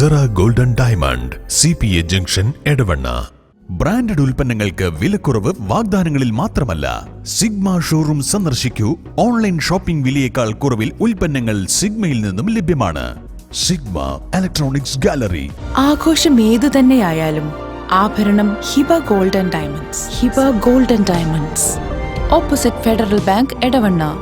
Cera golden diamond CPA junction Edavanna. Branded ഉൽപ്പന്നങ്ങൾക്ക് വിലക്കുറവ് വാഗ്ദാനങ്ങളിൽ മാത്രമല്ല, സിഗ്മ ഷോറൂം സന്ദർശിക്കൂ. ഓൺലൈൻ ഷോപ്പിംഗ് വിലയേക്കാൾ കുറവിൽ ഉൽപ്പന്നങ്ങൾ സിഗ്മയിൽ നിന്നും ലഭ്യമാണ്. Sigma electronics gallery. ആഘോഷം ഏതു തന്നെയായാലും ആഭരണം Hiba golden diamonds. Hiba golden diamonds, opposite Federal Bank, Edavanna.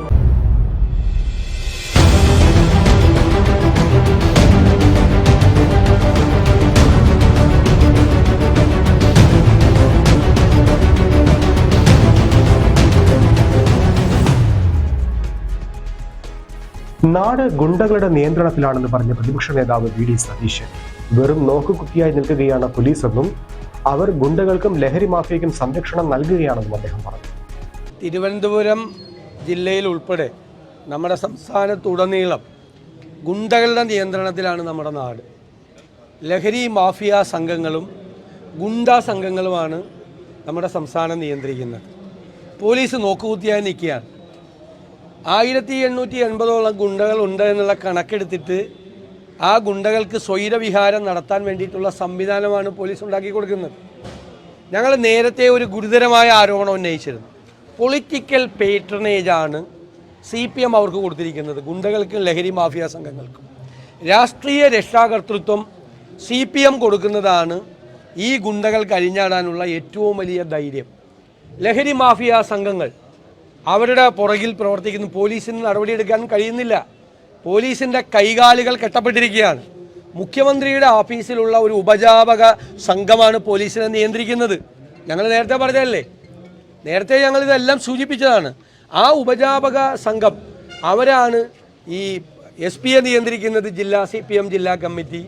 നാട് ഗുണ്ടകളുടെ നിയന്ത്രണത്തിലാണെന്ന് പറഞ്ഞ പ്രതിപക്ഷ നേതാവ് VD സതീശൻ വെറും നോക്കുകുത്തിയായി നിൽക്കുകയാണ് പോലീസെന്നും അവർ ഗുണ്ടകൾക്കും ലഹരി മാഫിയയ്ക്കും സംരക്ഷണം നൽകുകയാണെന്നും അദ്ദേഹം പറഞ്ഞു. തിരുവനന്തപുരം ജില്ലയിൽ ഉൾപ്പെടെ നമ്മുടെ സംസ്ഥാനത്തുടനീളം ഗുണ്ടകളുടെ നിയന്ത്രണത്തിലാണ് നമ്മുടെ നാട്. ലഹരി മാഫിയ സംഘങ്ങളും ഗുണ്ടാ സംഘങ്ങളുമാണ് നമ്മുടെ സംസ്ഥാനം നിയന്ത്രിക്കുന്നത്. പോലീസ് നോക്കുകുത്തിയായി നിൽക്കുകയാണ്. 1880ഓളം ഗുണ്ടകൾ ഉണ്ട് എന്നുള്ള കണക്കെടുത്തിട്ട് ആ ഗുണ്ടകൾക്ക് സ്വൈരവിഹാരം നടത്താൻ വേണ്ടിയിട്ടുള്ള സംവിധാനമാണ് പോലീസ് ഉണ്ടാക്കി കൊടുക്കുന്നത്. ഞങ്ങൾ നേരത്തെ ഒരു ഗുരുതരമായ ആരോപണം ഉന്നയിച്ചിരുന്നു. പൊളിറ്റിക്കൽ പേട്രണേജാണ് CPM അവർക്ക് കൊടുത്തിരിക്കുന്നത്, ഗുണ്ടകൾക്കും ലഹരി മാഫിയ സംഘങ്ങൾക്കും. രാഷ്ട്രീയ രക്ഷാകർതൃത്വം CPM കൊടുക്കുന്നതാണ് ഈ ഗുണ്ടകൾ കഴിഞ്ഞാടാനുള്ള ഏറ്റവും വലിയ ധൈര്യം. ലഹരി മാഫിയ സംഘങ്ങൾ അവരുടെ പുറകിൽ പ്രവർത്തിക്കുന്ന പോലീസിന് നടപടിയെടുക്കാൻ കഴിയുന്നില്ല. പോലീസിൻ്റെ കൈകാലുകൾ കെട്ടപ്പെട്ടിരിക്കുകയാണ്. മുഖ്യമന്ത്രിയുടെ ഓഫീസിലുള്ള ഒരു ഉപജാപക സംഘമാണ് പോലീസിനെ നിയന്ത്രിക്കുന്നത്. ഞങ്ങൾ നേരത്തെ പറഞ്ഞതല്ലേ, നേരത്തെ ഞങ്ങളിതെല്ലാം സൂചിപ്പിച്ചതാണ്. ആ ഉപജാപക സംഘം അവരാണ് ഈ SP-യെ നിയന്ത്രിക്കുന്നത് ജില്ലാ CPM ജില്ലാ കമ്മിറ്റി,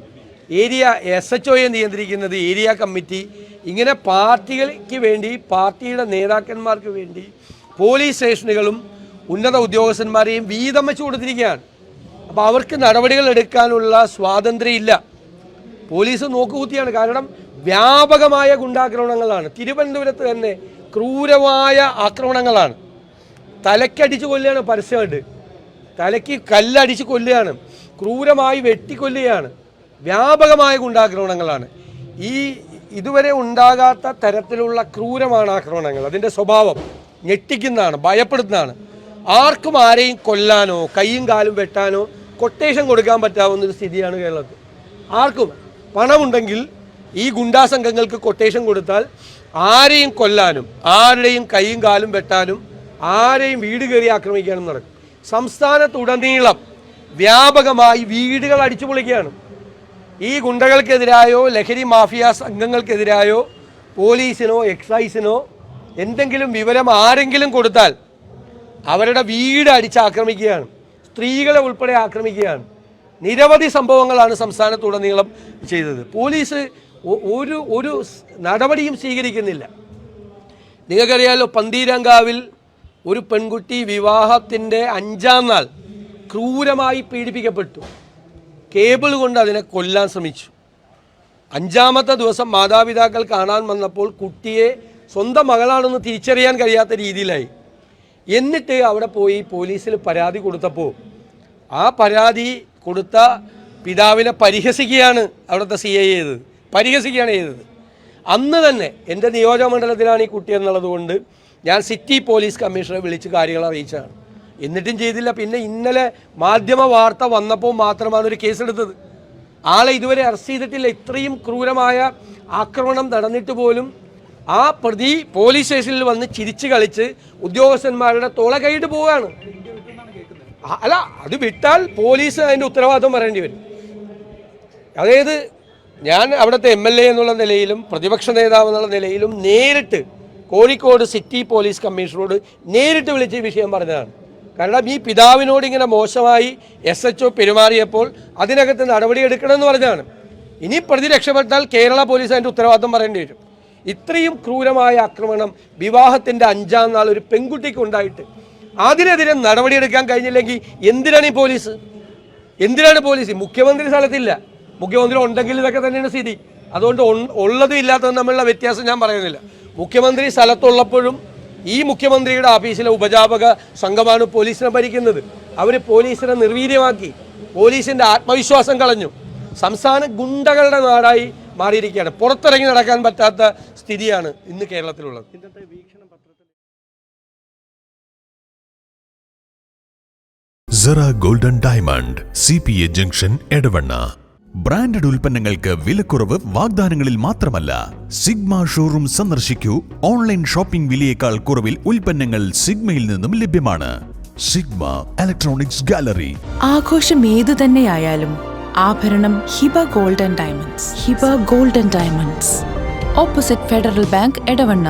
ഏരിയ SHOയെ നിയന്ത്രിക്കുന്നത് ഏരിയ കമ്മിറ്റി. ഇങ്ങനെ പാർട്ടികൾക്ക് വേണ്ടി, പാർട്ടിയുടെ നേതാക്കന്മാർക്ക് വേണ്ടി പോലീസ് സ്റ്റേഷനുകളും ഉന്നത ഉദ്യോഗസ്ഥന്മാരെയും വീതം വെച്ച് കൊടുത്തിരിക്കുകയാണ്. അപ്പോൾ അവർക്ക് നടപടികൾ എടുക്കാനുള്ള സ്വാതന്ത്ര്യം ഇല്ല. പോലീസ് നോക്കുകുത്തിയാണ്. കാരണം വ്യാപകമായ ഗുണ്ടാക്രമണങ്ങളാണ്. തിരുവനന്തപുരത്ത് തന്നെ ക്രൂരമായ ആക്രമണങ്ങളാണ്. തലക്കടിച്ച് കൊല്ലുകയാണ്, പരസ്യമായിട്ട് തലയ്ക്ക് കല്ലടിച്ച് കൊല്ലുകയാണ്, ക്രൂരമായി വെട്ടിക്കൊല്ലുകയാണ്. വ്യാപകമായ ഗുണ്ടാക്രമണങ്ങളാണ്. ഇതുവരെ ഉണ്ടാകാത്ത തരത്തിലുള്ള ക്രൂരമാണ് ആക്രമണങ്ങൾ. അതിൻ്റെ സ്വഭാവം ഞെട്ടിക്കുന്നതാണ്, ഭയപ്പെടുത്തുന്നതാണ്. ആർക്കും ആരെയും കൊല്ലാനോ കൈയും കാലും വെട്ടാനോ കൊട്ടേഷൻ കൊടുക്കാൻ പറ്റാവുന്നൊരു സ്ഥിതിയാണ് കേരളത്തിൽ. ആർക്കും പണമുണ്ടെങ്കിൽ ഈ ഗുണ്ടാ സംഘങ്ങൾക്ക് കൊട്ടേഷൻ കൊടുത്താൽ ആരെയും കൊല്ലാനും ആരുടെയും കൈയും കാലും വെട്ടാനും ആരെയും വീട് കയറി ആക്രമിക്കാനും നടക്കും. സംസ്ഥാനത്തുടനീളം വ്യാപകമായി വീടുകൾ അടിച്ചു പൊളിക്കുകയാണ്. ഈ ഗുണ്ടകൾക്കെതിരായോ ലഹരി മാഫിയ സംഘങ്ങൾക്കെതിരായോ പോലീസിനോ എക്സൈസിനോ എന്തെങ്കിലും വിവരം ആരെങ്കിലും കൊടുത്താൽ അവരുടെ വീട് അടിച്ച് ആക്രമിക്കുകയാണ്, സ്ത്രീകളെ ഉൾപ്പെടെ ആക്രമിക്കുകയാണ്. നിരവധി സംഭവങ്ങളാണ് സംസ്ഥാനത്തുടനീളം ചെയ്തത്. പോലീസ് ഒരു നടപടിയും സ്വീകരിക്കുന്നില്ല. നിങ്ങൾക്കറിയാമല്ലോ, പന്തീരങ്കാവിൽ ഒരു പെൺകുട്ടി വിവാഹത്തിൻ്റെ 5-ാം നാൾ ക്രൂരമായി പീഡിപ്പിക്കപ്പെട്ടു. കേബിൾ കൊണ്ട് അതിനെ കൊല്ലാൻ ശ്രമിച്ചു. 5-ാമത്തെ ദിവസം മാതാപിതാക്കൾ കാണാൻ വന്നപ്പോൾ കുട്ടിയെ സ്വന്തം മകളാണെന്ന് തിരിച്ചറിയാൻ കഴിയാത്ത രീതിയിലായി. എന്നിട്ട് അവിടെ പോയി പോലീസിൽ പരാതി കൊടുത്തപ്പോൾ ആ പരാതി കൊടുത്ത പിതാവിനെ പരിഹസിക്കുകയാണ് അവിടുത്തെ CI ചെയ്തത്, പരിഹസിക്കുകയാണ് ചെയ്തത്. അന്ന് തന്നെ എൻ്റെ നിയോജകമണ്ഡലത്തിലാണ് ഈ കുട്ടി എന്നുള്ളത് കൊണ്ട് ഞാൻ സിറ്റി പോലീസ് കമ്മീഷണറെ വിളിച്ച് കാര്യങ്ങൾ അറിയിച്ചതാണ്. എന്നിട്ടും ചെയ്തില്ല. പിന്നെ ഇന്നലെ മാധ്യമ വാർത്ത വന്നപ്പോൾ മാത്രമാണ് ഒരു കേസെടുത്തത്. ആളെ ഇതുവരെ അറസ്റ്റ് ചെയ്തിട്ടില്ല. ഇത്രയും ക്രൂരമായ ആക്രമണം നടന്നിട്ട് പോലും ആ പ്രതി പോലീസ് സ്റ്റേഷനിൽ വന്ന് ചിരിച്ച് കളിച്ച് ഉദ്യോഗസ്ഥന്മാരുടെ തോള കൈയിട്ട് പോവുകയാണ്. അല്ല, അത് വിട്ടാൽ പോലീസ് അതിൻ്റെ ഉത്തരവാദിത്വം പറയേണ്ടി വരും. അതായത് ഞാൻ അവിടുത്തെ MLA എന്നുള്ള നിലയിലും പ്രതിപക്ഷ നേതാവ് എന്നുള്ള നിലയിലും നേരിട്ട് കോഴിക്കോട് സിറ്റി പോലീസ് കമ്മീഷണറോട് നേരിട്ട് വിളിച്ച് ഈ വിഷയം പറഞ്ഞതാണ്. കാരണം ഈ പിതാവിനോട് ഇങ്ങനെ മോശമായി SHO പെരുമാറിയപ്പോൾ അതിനകത്ത് നടപടിയെടുക്കണമെന്ന് പറഞ്ഞതാണ്. ഇനി പ്രതി രക്ഷപ്പെട്ടാൽ കേരള പോലീസ് അതിൻ്റെ ഉത്തരവാദിത്വം പറയേണ്ടി വരും. ഇത്രയും ക്രൂരമായ ആക്രമണം വിവാഹത്തിൻ്റെ 5-ാം നാൾ ഒരു പെൺകുട്ടിക്ക് ഉണ്ടായിട്ട് അതിനെതിരെ നടപടിയെടുക്കാൻ കഴിഞ്ഞില്ലെങ്കിൽ എന്തിനാണ് ഈ പോലീസ്? എന്തിനാണ് പോലീസ്? മുഖ്യമന്ത്രി സ്ഥലത്തില്ല. മുഖ്യമന്ത്രി ഉണ്ടെങ്കിൽ ഇതൊക്കെ തന്നെയാണ് സ്ഥിതി. അതുകൊണ്ട് ഉള്ളതും ഇല്ലാത്തതും തമ്മിലുള്ള വ്യത്യാസം ഞാൻ പറയുന്നില്ല. മുഖ്യമന്ത്രി സ്ഥലത്തുള്ളപ്പോഴും ഈ മുഖ്യമന്ത്രിയുടെ ഓഫീസിലെ ഉപജാപക സംഘമാണ് പോലീസിനെ ഭരിക്കുന്നത്. അവർ പോലീസിനെ നിർവീര്യമാക്കി, പോലീസിൻ്റെ ആത്മവിശ്വാസം കളഞ്ഞു. സംസ്ഥാന ഗുണ്ടകളുടെ നാടായി മാറിയിരിക്കുകയാണ്. പുറത്തിറങ്ങി നടക്കാൻ പറ്റാത്ത സ്ഥിതിയാണ് ഇന്ന് കേരളത്തിലുള്ളത്. Sera golden diamond CPA junction Edavanna. Branded ഉൽപ്പന്നങ്ങൾക്ക് വിലക്കുറവ് വാഗ്ദാനങ്ങളിൽ മാത്രമല്ല, സിഗ്മ ഷോറൂം സന്ദർശിക്കൂ. ഓൺലൈൻ ഷോപ്പിംഗ് വിലയേക്കാൾ കുറവിൽ ഉൽപ്പന്നങ്ങൾ സിഗ്മയിൽ നിന്നും ലഭ്യമാണ്. Sigma electronics gallery. ആഘോഷം ഏതു തന്നെയായാലും ആഭരണം Hiba golden diamonds. Hiba golden diamonds, opposite Federal Bank, Edavanna.